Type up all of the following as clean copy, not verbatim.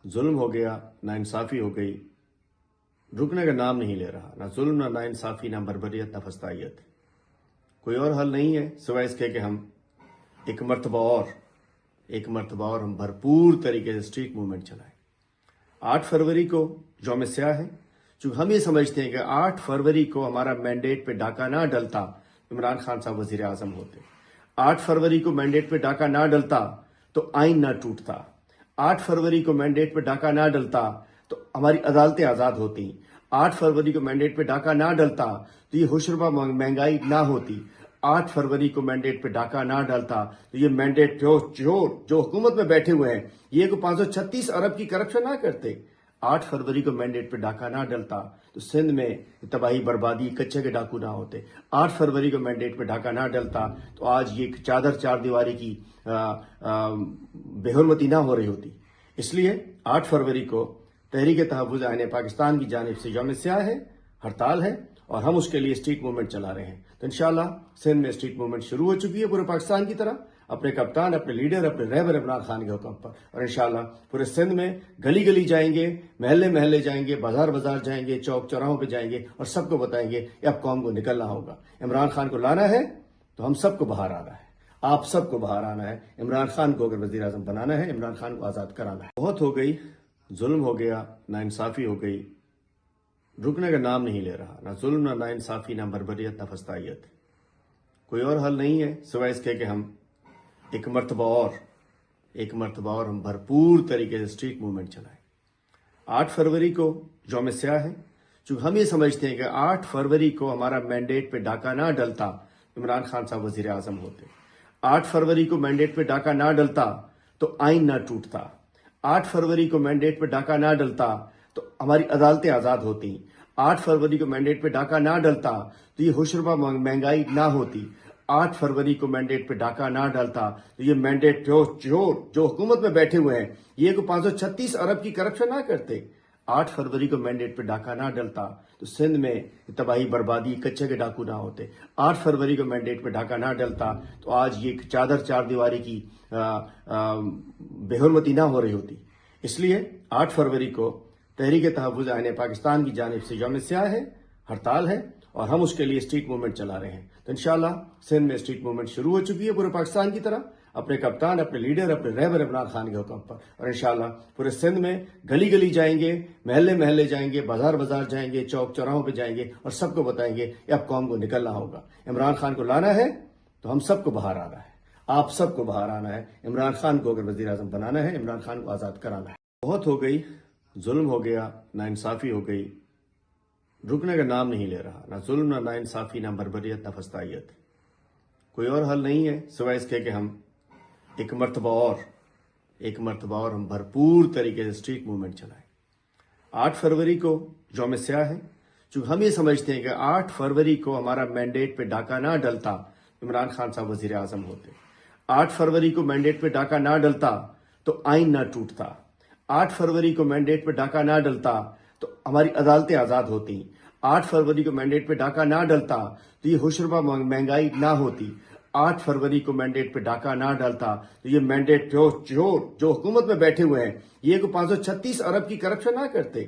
ظلم ہو گیا، ناانصافی ہو گئی، رکنے کا نام نہیں لے رہا، نہ ظلم، نہ ناانصافی، نہ بربریت، نہ فسطائیت۔ کوئی اور حل نہیں ہے سوائے اس کے کہ ہم ایک مرتبہ اور ہم بھرپور طریقے سے اسٹریٹ موومنٹ چلائیں۔ 8 فروری کو یوم سیاہ ہے، چونکہ ہم یہ سمجھتے ہیں کہ 8 فروری کو ہمارا مینڈیٹ پہ ڈاکہ نہ ڈلتا، عمران خان صاحب وزیر اعظم ہوتے۔ 8 فروری کو مینڈیٹ پہ ڈاکہ نہ ڈلتا تو آئین نہ ٹوٹتا۔ 8 فروری کو مینڈیٹ پہ ڈاکہ نہ ڈلتا تو ہماری عدالتیں آزاد ہوتی۔ 8 فروری کو مینڈیٹ پہ ڈاکہ نہ ڈلتا تو یہ ہوشربا مہنگائی نہ ہوتی۔ 8 فروری کو مینڈیٹ پہ ڈاکہ نہ ڈالتا تو یہ مینڈیٹ جو حکومت میں بیٹھے ہوئے ہیں یہ کو 536 ارب کی کرپشن نہ کرتے۔ 8 فروری کو مینڈیٹ پہ ڈاکہ نہ ڈلتا تو سندھ میں تباہی بربادی کچے کے ڈاکو نہ ہوتے۔ 8 فروری کو مینڈیٹ پہ ڈاکہ نہ ڈلتا تو آج یہ چادر چار دیواری کی بے حرمتی نہ ہو رہی ہوتی۔ اس لیے 8 فروری کو تحریک تحفظ آئین پاکستان کی جانب سے یوم سیاہ ہے، ہڑتال ہے، اور ہم اس کے لیے اسٹریٹ موومنٹ چلا رہے ہیں۔ تو انشاءاللہ سندھ میں اسٹریٹ موومنٹ شروع ہو چکی ہے پورے پاکستان کی طرح، اپنے کپتان، اپنے لیڈر، اپنے رہبر عمران خان کے حکم پر، اور انشاءاللہ پورے سندھ میں گلی گلی جائیں گے، محلے محلے جائیں گے، بازار بازار جائیں گے، چوک چوراہوں پہ جائیں گے اور سب کو بتائیں گے کہ اب قوم کو نکلنا ہوگا۔ عمران خان کو لانا ہے تو ہم سب کو باہر آنا ہے، آپ سب کو باہر آنا ہے۔ عمران خان کو اگر وزیر اعظم بنانا ہے، عمران خان کو آزاد کرانا ہے۔ بہت ہو گئی، ظلم ہو گیا، ناانصافی ہو گئی، رکنے کا نام نہیں لے رہا، نہ ظلم، نہ ناانصافی، نہ بربریت، نہ فسطائیت۔ کوئی اور حل نہیں ہے سوائے اس کے کہ ہم ایک مرتبہ اور ہم بھرپور طریقے سے اسٹریٹ موومنٹ چلائیں۔ 8 فروری کو یوم سیاہ ہے، چونکہ ہم یہ سمجھتے ہیں کہ 8 فروری کو ہمارا مینڈیٹ پہ ڈاکہ نہ ڈلتا، عمران خان صاحب وزیر اعظم ہوتے۔ 8 فروری کو مینڈیٹ پہ ڈاکہ نہ ڈلتا تو آئین نہ ٹوٹتا۔ 8 فروری کو مینڈیٹ پہ ڈاکہ نہ ڈلتا تو ہماری عدالتیں آزاد ہوتی۔ 8 فروری کو مینڈیٹ پہ ڈاکہ نہ ڈلتا تو یہ ہوشربا مہنگائی نہ ہوتی۔ 8 فروری کو مینڈیٹ پہ ڈاکہ نہ ڈالتا تو یہ مینڈیٹ جو حکومت میں بیٹھے ہوئے ہیں یہ کو 536 ارب کی کرپشن نہ کرتے۔ 8 فروری کو مینڈیٹ پہ ڈاکہ نہ ڈلتا تو سندھ میں تباہی بربادی کچے کے ڈاکو نہ ہوتے۔ 8 فروری کو مینڈیٹ پہ ڈاکہ نہ ڈلتا تو آج یہ چادر چار دیواری کی بے حرمتی نہ ہو رہی ہوتی۔ اس لیے 8 فروری کو تحریک تحفظ آئین پاکستان کی جانب سے یوم سیاہ ہے، ہڑتال ہے، اور ہم اس کے لیے اسٹریٹ موومنٹ چلا رہے ہیں۔ تو انشاءاللہ سندھ میں اسٹریٹ موومنٹ شروع ہو چکی ہے پورے پاکستان کی طرح، اپنے کپتان، اپنے لیڈر، اپنے رہبر عمران خان کے حکم پر، اور انشاءاللہ پورے سندھ میں گلی گلی جائیں گے، محلے محلے جائیں گے، بازار بازار جائیں گے، چوک چوراہوں پہ جائیں گے اور سب کو بتائیں گے کہ اب قوم کو نکلنا ہوگا۔ عمران خان کو لانا ہے تو ہم سب کو باہر آنا ہے، آپ سب کو باہر آنا ہے۔ عمران خان کو اگر وزیر اعظم بنانا ہے، عمران خان کو آزاد کرانا ہے۔ بہت ہو گئی، ظلم ہو گیا، ناانصافی ہو گئی، رکنے کا نام نہیں لے رہا، نہ ظلم، نہ ناانصافی، نہ بربریت، نہ فسطائیت۔ کوئی اور حل نہیں ہے سوائے اس کے کہ ہم ایک مرتبہ اور ہم بھرپور طریقے سے اسٹریٹ موومنٹ چلائیں۔ 8 فروری کو یوم سیاہ ہے، چونکہ ہم یہ سمجھتے ہیں کہ 8 فروری کو ہمارا مینڈیٹ پہ ڈاکہ نہ ڈلتا، عمران خان صاحب وزیر اعظم ہوتے۔ 8 فروری کو مینڈیٹ پہ ڈاکہ نہ ڈلتا تو آئین نہ ٹوٹتا۔ 8 فروری کو مینڈیٹ پہ ڈاکہ نہ ڈلتا تو ہماری عدالتیں آزاد ہوتی۔ 8 فروری کو مینڈیٹ پہ ڈاکہ نہ ڈلتا تو یہ ہوشربا مہنگائی نہ ہوتی۔ 8 فروری کو مینڈیٹ پہ ڈاکہ نہ ڈالتا تو یہ مینڈیٹ جو حکومت میں بیٹھے ہوئے ہیں یہ کو 536 ارب کی کرپشن نہ کرتے۔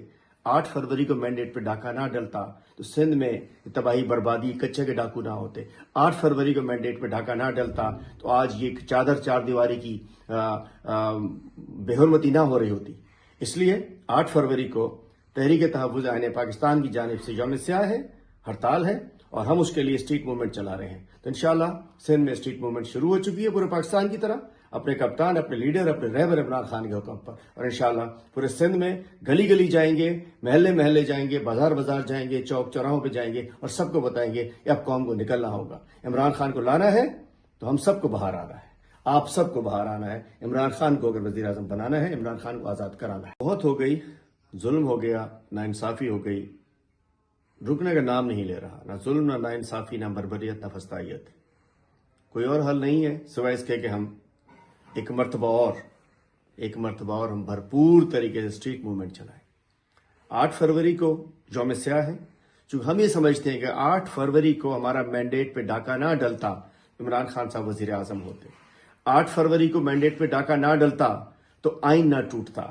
8 فروری کو مینڈیٹ پہ ڈاکہ نہ ڈلتا تو سندھ میں تباہی بربادی کچے کے ڈاکو نہ ہوتے۔ 8 فروری کو مینڈیٹ پہ ڈاکہ نہ ڈلتا تو آج یہ چادر چار دیواری کی بے حرمتی نہ ہو رہی ہوتی۔ اس لیے 8 فروری کو تحریک تحفظ آئین پاکستان کی جانب سے یوم سیاہ ہے، ہڑتال ہے، اور ہم اس کے لیے اسٹریٹ موومنٹ چلا رہے ہیں۔ تو انشاءاللہ سندھ میں اسٹریٹ موومنٹ شروع ہو چکی ہے پورے پاکستان کی طرح، اپنے کپتان، اپنے لیڈر، اپنے رہبر عمران خان کے حکم پر، اور انشاءاللہ پورے سندھ میں گلی گلی جائیں گے، محلے محلے جائیں گے، بازار بازار جائیں گے، چوک چوراہوں پہ جائیں گے اور سب کو بتائیں گے کہ اب قوم کو نکلنا ہوگا۔ عمران خان کو لانا ہے تو ہم سب کو باہر آنا ہے، آپ سب کو باہر آنا ہے۔ عمران خان کو اگر وزیر اعظم بنانا ہے، عمران خان کو آزاد کرانا ہے۔ بہت ہو گئی، ظلم ہو گیا، ناانصافی ہو گئی، رکنے کا نام نہیں لے رہا، نہ ظلم، نہ ناانصافی، نہ بربریت، نہ فسطائیت۔ کوئی اور حل نہیں ہے سوائے اس کے کہ ہم ایک مرتبہ اور ہم بھرپور طریقے سے اسٹریٹ موومنٹ چلائیں۔ 8 فروری کو یوم سیاہ ہے، چونکہ ہم یہ سمجھتے ہیں کہ 8 فروری کو ہمارا مینڈیٹ پہ ڈاکہ نہ ڈلتا، عمران خان صاحب وزیر اعظم ہوتے۔ 8 فروری کو مینڈیٹ پہ ڈاکہ نہ ڈلتا تو آئین نہ ٹوٹتا۔